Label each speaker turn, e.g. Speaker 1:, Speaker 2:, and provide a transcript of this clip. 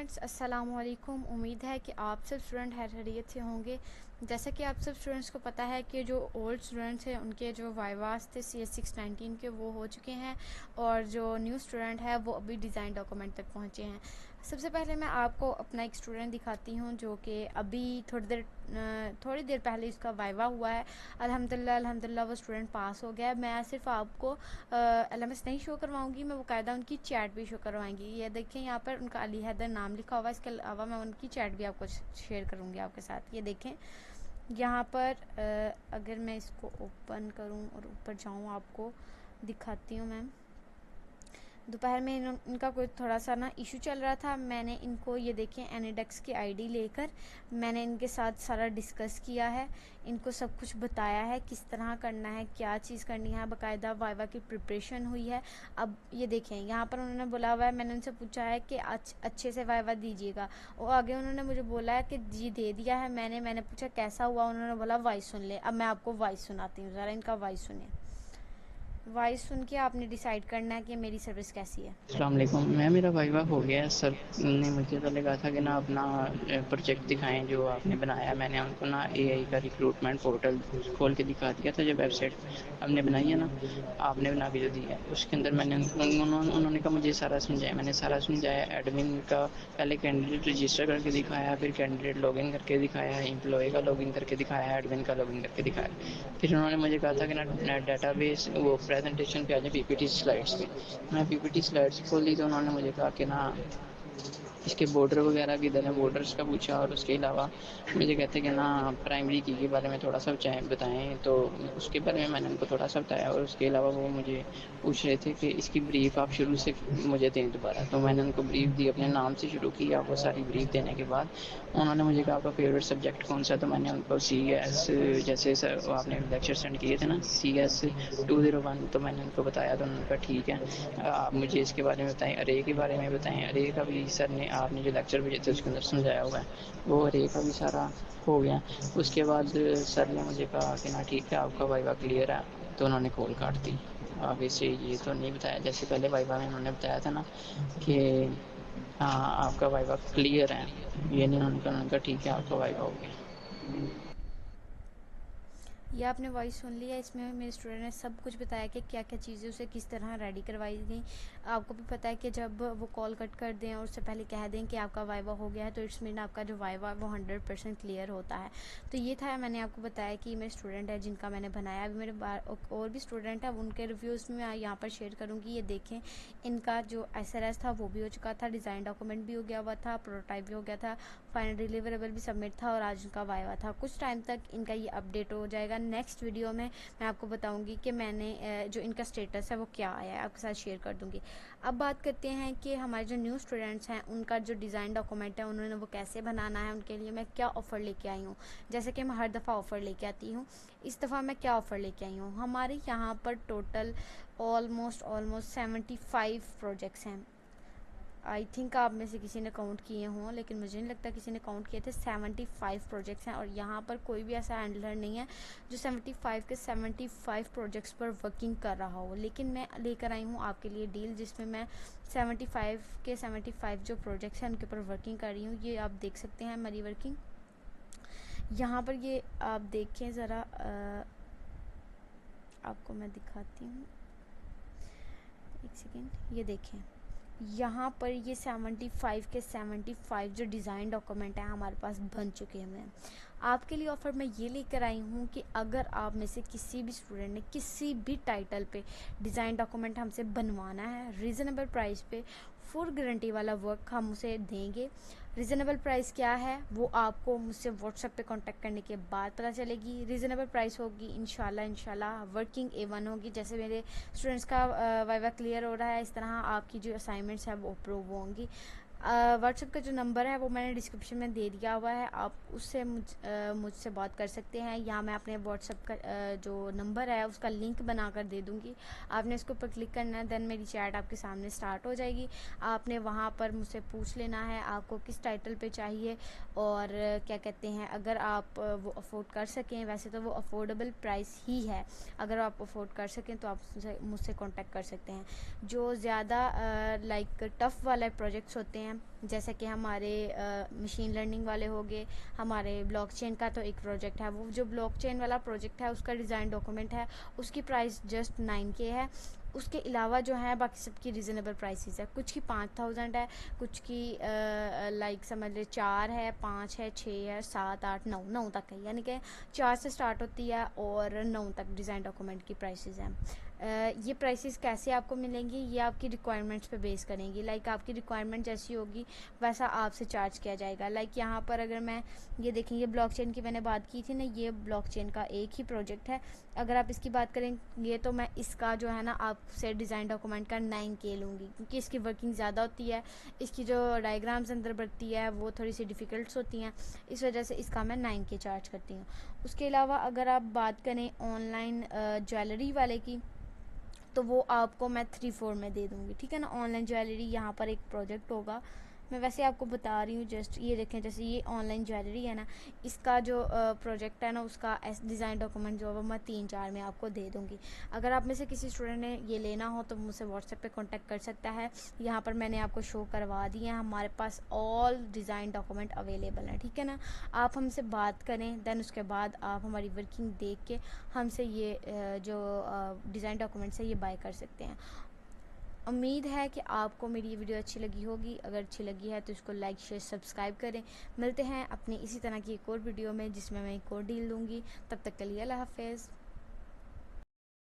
Speaker 1: Friends, अस्सलाम वालेकुम। उम्मीद है कि आप सब स्टूडेंट खैरियत से होंगे। जैसा कि आप सब स्टूडेंट्स को पता है कि जो ओल्ड स्टूडेंट्स हैं उनके जो वाइवास थे CS619 के वो हो चुके हैं और जो न्यू स्टूडेंट है वो अभी डिज़ाइन डॉक्यूमेंट तक पहुंचे हैं। सबसे पहले मैं आपको अपना एक स्टूडेंट दिखाती हूं जो कि अभी थोड़ी देर पहले इसका वाइवा हुआ है। अल्हम्दुलिल्लाह वो स्टूडेंट पास हो गया है। मैं सिर्फ आपको LMS नहीं शो करवाऊंगी, मैं बाकायदा उनकी चैट भी शो करवाएंगी। ये देखें, यहाँ पर उनका अली हैदर नाम लिखा हुआ है। इसके अलावा मैं उनकी चैट भी आपको शेयर करूँगी आपके साथ। ये देखें यहाँ पर अगर मैं इसको ओपन करूँ और ऊपर जाऊँ आपको दिखाती हूँ। मैम दोपहर में इनका कोई थोड़ा सा ना इशू चल रहा था। मैंने इनको ये देखें एनिडेक्स की आईडी लेकर मैंने इनके साथ सारा डिस्कस किया है, इनको सब कुछ बताया है किस तरह करना है, क्या चीज़ करनी है। बाकायदा वाइवा की प्रिपरेशन हुई है। अब ये देखें यहाँ पर उन्होंने बोला हुआ है, मैंने उनसे पूछा है कि अच्छे से वाइवा दीजिएगा और आगे उन्होंने मुझे बोला है कि जी दे दिया है। मैंने पूछा कैसा हुआ, उन्होंने बोला वॉइस सुन ले। अब मैं आपको वॉइस सुनाती हूँ, ज़रा इनका वॉइस सुनिए। वॉइस सुन के आपने डिसाइड करना है कि मेरी सर्विस कैसी है।
Speaker 2: अस्सलाम वालेकुम। मेरा वाइवा हो गया है। सर ने मुझे पहले कहा था कि ना अपना प्रोजेक्ट दिखाएं जो आपने बनाया। मैंने उनको ना एआई का रिक्रूटमेंट पोर्टल खोल के दिखा दिया था, जो वेबसाइट हमने बनाई है ना, आपने बना के जो दी है उसके अंदर मैंने उन्होंने कहा मुझे सारा समझाया। मैंने सारा समझाया। एडमिन का पहले कैंडिडेट रजिस्टर करके दिखाया, फिर कैंडिडेट लॉगिन करके दिखाया, एम्प्लॉय का लॉगिन करके दिखाया, एडमिन का लॉगिन करके दिखाया। फिर उन्होंने मुझे कहा था कि ना डाटाबेस वो प्रेजेंटेशन पे आ जाए, पीपीटी स्लाइड्स पे। मैं पीपीटी स्लाइड्स खोली तो उन्होंने मुझे कहा कि ना इसके बॉर्डर वगैरह किधर है, बॉर्डर्स का पूछा। और उसके अलावा मुझे कहते कि ना प्राइमरी की के बारे में थोड़ा सा बताएं, तो उसके बारे में मैंने उनको थोड़ा सा बताया। और उसके अलावा वो मुझे पूछ रहे थे कि इसकी ब्रीफ आप शुरू से मुझे दें दोबारा, तो मैंने उनको ब्रीफ दी, अपने नाम से शुरू किया। वो सारी ब्रीफ देने के बाद उन्होंने मुझे कहा आपका फेवरेट सब्जेक्ट कौन सा, तो मैंने उनको CS, जैसे सर आपने लेक्चर सेंड किए थे ना CS 201, तो मैंने उनको बताया। तो उन्होंने कहा ठीक है, आप मुझे इसके बारे में बताएं, अरे के बारे में बताएं। अरे का भी सर ने आपने जो लेक्चर भेजे थे उसके अंदर समझाया हुआ है, वो अरे का भी सारा हो गया। उसके बाद सर ने मुझे कहा कि ना ठीक है आपका वाइवा क्लियर है, तो उन्होंने कॉल काट दी। आगे से ये तो नहीं बताया, जैसे पहले वाइवा में उन्होंने बताया था ना कि हाँ आपका वाइवा क्लियर है, ये नहीं उन्होंने कहा ठीक है आपका वाइवा हो गया।
Speaker 1: ये आपने वॉइस सुन लिया। इसमें मेरे स्टूडेंट ने सब कुछ बताया कि क्या क्या चीज़ें उसे किस तरह रेडी करवाई गई। आपको भी पता है कि जब वो कॉल कट कर दें और उससे पहले कह दें कि आपका वाइवा हो गया है, तो इट्स मीन आपका जो वाइवा वो 100% क्लियर होता है। तो ये था, मैंने आपको बताया कि मेरे स्टूडेंट है जिनका मैंने बनाया। अभी मेरे और भी स्टूडेंट है, उनके रिव्यूज़ में यहाँ पर शेयर करूँगी। ये देखें, इनका जो SRS था वो भी हो चुका था, डिज़ाइन डॉक्यूमेंट भी हो गया हुआ था, प्रोटोटाइप भी हो गया था, फाइनल डिलीवरेबल भी सबमिट था और आज उनका वाइवा था। कुछ टाइम तक इनका ये अपडेट हो जाएगा। नेक्स्ट वीडियो में मैं आपको बताऊंगी कि मैंने जो इनका स्टेटस है वो क्या आया है, आपके साथ शेयर कर दूंगी। अब बात करते हैं कि हमारे जो न्यू स्टूडेंट्स हैं उनका जो डिज़ाइन डॉक्यूमेंट है उन्होंने वो कैसे बनाना है, उनके लिए मैं क्या ऑफ़र लेके आई हूँ। जैसे कि मैं हर दफ़ा ऑफ़र लेके आती हूँ, इस दफ़ा मैं क्या ऑफ़र लेके आई हूँ। हमारे यहाँ पर टोटल ऑलमोस्ट 75 प्रोजेक्ट्स हैं। आई थिंक आप में से किसी ने काउंट किए हों, लेकिन मुझे नहीं लगता किसी ने काउंट किए थे। 75 प्रोजेक्ट्स हैं और यहाँ पर कोई भी ऐसा हैंडलर नहीं है जो 75 के 75 प्रोजेक्ट्स पर वर्किंग कर रहा हो। लेकिन मैं लेकर आई हूँ आपके लिए डील जिसमें मैं 75 के 75 जो प्रोजेक्ट्स हैं उनके ऊपर वर्किंग कर रही हूँ। ये आप देख सकते हैं मेरी वर्किंग यहाँ पर। ये आप देखें ज़रा, आपको मैं दिखाती हूँ, एक सेकेंड। ये देखें यहाँ पर ये 75 के 75 जो डिज़ाइन डॉक्यूमेंट है हमारे पास बन चुके हैं। आपके लिए ऑफ़र मैं ये लेकर आई हूँ कि अगर आप में से किसी भी स्टूडेंट ने किसी भी टाइटल पे डिज़ाइन डॉक्यूमेंट हमसे बनवाना है, रीज़नेबल प्राइस पे फुल गारंटी वाला वर्क हम उसे देंगे। रीज़नेबल प्राइस क्या है वो आपको मुझसे व्हाट्सएप पे कांटेक्ट करने के बाद पता चलेगी। रीज़नेबल प्राइस होगी इंशाल्लाह वर्किंग A1 होगी। जैसे मेरे स्टूडेंट्स का वाइवा क्लियर हो रहा है, इस तरह आपकी जो असाइनमेंट्स है वो अप्रूव होंगी। व्हाट्सएप का जो नंबर है वो मैंने डिस्क्रिप्शन में दे दिया हुआ है, आप उससे मुझसे बात कर सकते हैं। या मैं अपने व्हाट्सएप का जो नंबर है उसका लिंक बना कर दे दूँगी। आपने इसके ऊपर क्लिक करना है, देन मेरी चैट आपके सामने स्टार्ट हो जाएगी। आपने वहाँ पर मुझसे पूछ लेना है आपको किस टाइटल पे चाहिए और क्या कहते हैं, अगर आप वो अफोर्ड कर सकें। वैसे तो वो अफोर्डेबल प्राइस ही है, अगर आप अफोर्ड कर सकें तो आप मुझसे कॉन्टेक्ट कर सकते हैं। जो ज़्यादा लाइक टफ़ वाले प्रोजेक्ट्स होते हैं हैं, जैसे कि हमारे मशीन लर्निंग वाले हो गए, हमारे ब्लॉकचेन का तो एक प्रोजेक्ट है, वो जो ब्लॉकचेन वाला प्रोजेक्ट है उसका डिज़ाइन डॉक्यूमेंट है, उसकी प्राइस जस्ट 9K है। उसके अलावा जो है बाकी सबकी रीज़नेबल प्राइसेस है, कुछ की 5000 है, कुछ की लाइक समझ ले 4 है, 5 है, 6 है, 7, 8, 9 तक है, यानी कि 4 से स्टार्ट होती है और 9 तक डिज़ाइन डॉक्यूमेंट की प्राइसेस हैं। ये प्राइसेस कैसे आपको मिलेंगी, ये आपकी रिक्वायरमेंट्स पे बेस करेंगी, लाइक आपकी रिक्वायरमेंट जैसी होगी वैसा आपसे चार्ज किया जाएगा। लाइक यहाँ पर अगर मैं ये देखेंगे ब्लॉकचेन की मैंने बात की थी ना, ये ब्लॉकचेन का एक ही प्रोजेक्ट है। अगर आप इसकी बात करेंगे तो मैं इसका जो है ना आपसे डिज़ाइन डॉक्यूमेंट का 9K लूँगी, क्योंकि इसकी वर्किंग ज़्यादा होती है, इसकी जो डायग्राम्स अंदर बढ़ती है वो थोड़ी सी डिफ़िकल्ट्स होती हैं, इस वजह से इसका मैं 9K चार्ज करती हूँ। उसके अलावा अगर आप बात करें ऑनलाइन ज्वेलरी वाले की, तो वो आपको मैं 3-4 में दे दूँगी, ठीक है ना। ऑनलाइन ज्वेलरी यहाँ पर एक प्रोजेक्ट होगा, मैं वैसे आपको बता रही हूँ जस्ट, ये देखें जैसे ये ऑनलाइन ज्वेलरी है ना, इसका जो प्रोजेक्ट है ना उसका डिज़ाइन डॉक्यूमेंट जो है वो मैं 3-4 में आपको दे दूँगी। अगर आप में से किसी स्टूडेंट ने ये लेना हो तो मुझसे व्हाट्सएप पे कांटेक्ट कर सकता है, यहाँ पर मैंने आपको शो करवा दिए हैं, हमारे पास ऑल डिज़ाइन डॉक्यूमेंट अवेलेबल हैं, ठीक है ना। आप हमसे बात करें, देन उसके बाद आप हमारी वर्किंग देख के हमसे ये जो डिज़ाइन डॉक्यूमेंट्स है ये बाय कर सकते हैं। उम्मीद है कि आपको मेरी ये वीडियो अच्छी लगी होगी, अगर अच्छी लगी है तो इसको लाइक शेयर सब्सक्राइब करें। मिलते हैं अपनी इसी तरह की एक और वीडियो में जिसमें मैं एक और डील लूँगी, तब तक के लिए अल्लाह हाफ़िज़।